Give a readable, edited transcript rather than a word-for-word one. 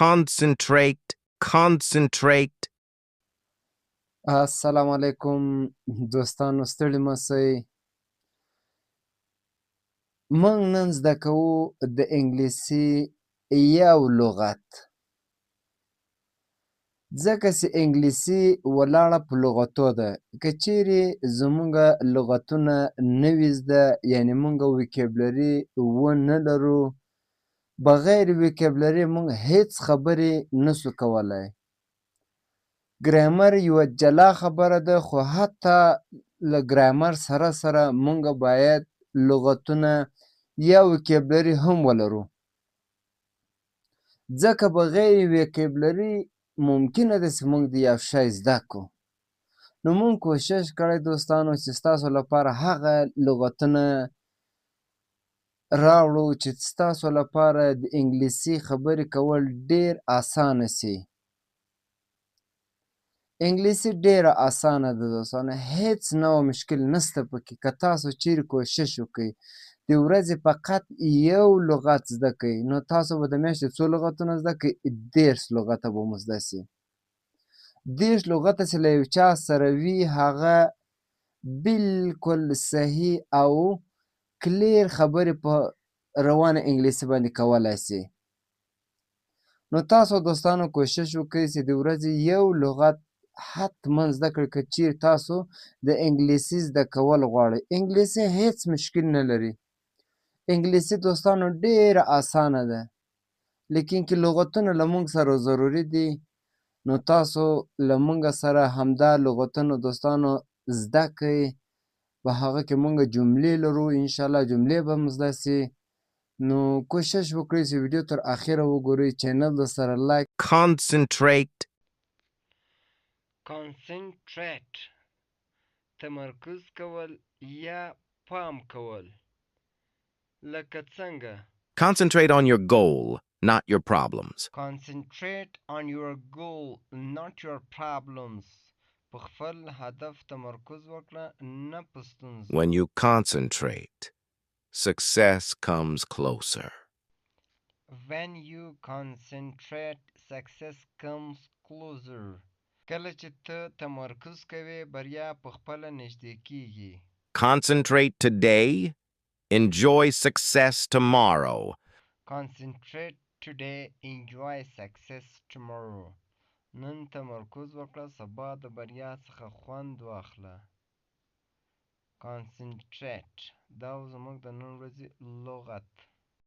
Concentrate, concentrate. السلام علیکم دوستانو، ستړي مه شئ. موږ نن زده کوو د انګلیسي یو لغت، ځکه چې انګلیسي ولاړه په لغتو ده. که چیرې زموږ لغتونه نه وي زده، یعنې موږ ویکیبلري ونه لرو، بغیر ویکیبلري موږ هیڅ خبرې نشو کولی. ګرامر یوه جلا خبره ده، خو حتی له ګرامر سره سره موږ باید لغتونه یا ویکیبلري هم ولرو، ځکه بغیر ویکیبلري ممکنه ده چې موږ د یو شی زده کړو. نو موږ کوشش کړی دوستانو چې ستاسو لپاره هغه لغتونه راوړو چې ستاسو لپاره د انګلیسي خبرې کول ډېر اسانه سي. انګلیسي ډېره اسانه ده دوستانو، هیڅ نوع مشکل نشته پکې. که تاسو چیرې کوشش وکړئ د ورځې فقط یو لغت زده کړئ، نو تاسو به د میاشتې څو لغتونه زده کړئ؟ 30 لغته به مو زده سي. 30 لغته چې له یو چا سره وي، هغه بالکل صحیح او کلیر خبرې په روانه انګلیسي باندې کولی سي. نو تاسو دوستانو کوشش وکړئ چې د ورځې یو لغت حتما زده کړئ، که چیرې تاسو د انګلیسي زده کول غواړئ. انګلیسي هیڅ مشکل نه لري. انګلیسي دوستانو ډېره اسانه ده، لیکن که لغتونه له موږ سره ضروري دي، نو تاسو له موږ سره همدا لغتونه دوستانو زده کړئ. په هغه کې موږ جملې لرو، انشاءالله جملې به مو زده سي. نو کوشش وکړئ چې ویډیو تر اخره وګورئ، چینل درسره لایک. Concentrate. concentrate تمرکز کول یا پام کول. لکه څنګه Concentrate on your goal, not your problems. concentrate on your goal not your problems. په خپل هدف تمرکز وکړه، نه په ستونزو. When you concentrate, success comes closer. When you concentrate success comes closer. کله چې ته تمرکز کوې، بریا په خپله نږدې کیږي. Concentrate today, enjoy success tomorrow. Concentrate today, enjoy success tomorrow. نن تمرکز وکړه، سبا د بریا څخه خوند واخله. Concentrate دا زموږ د نن ورځې لغت.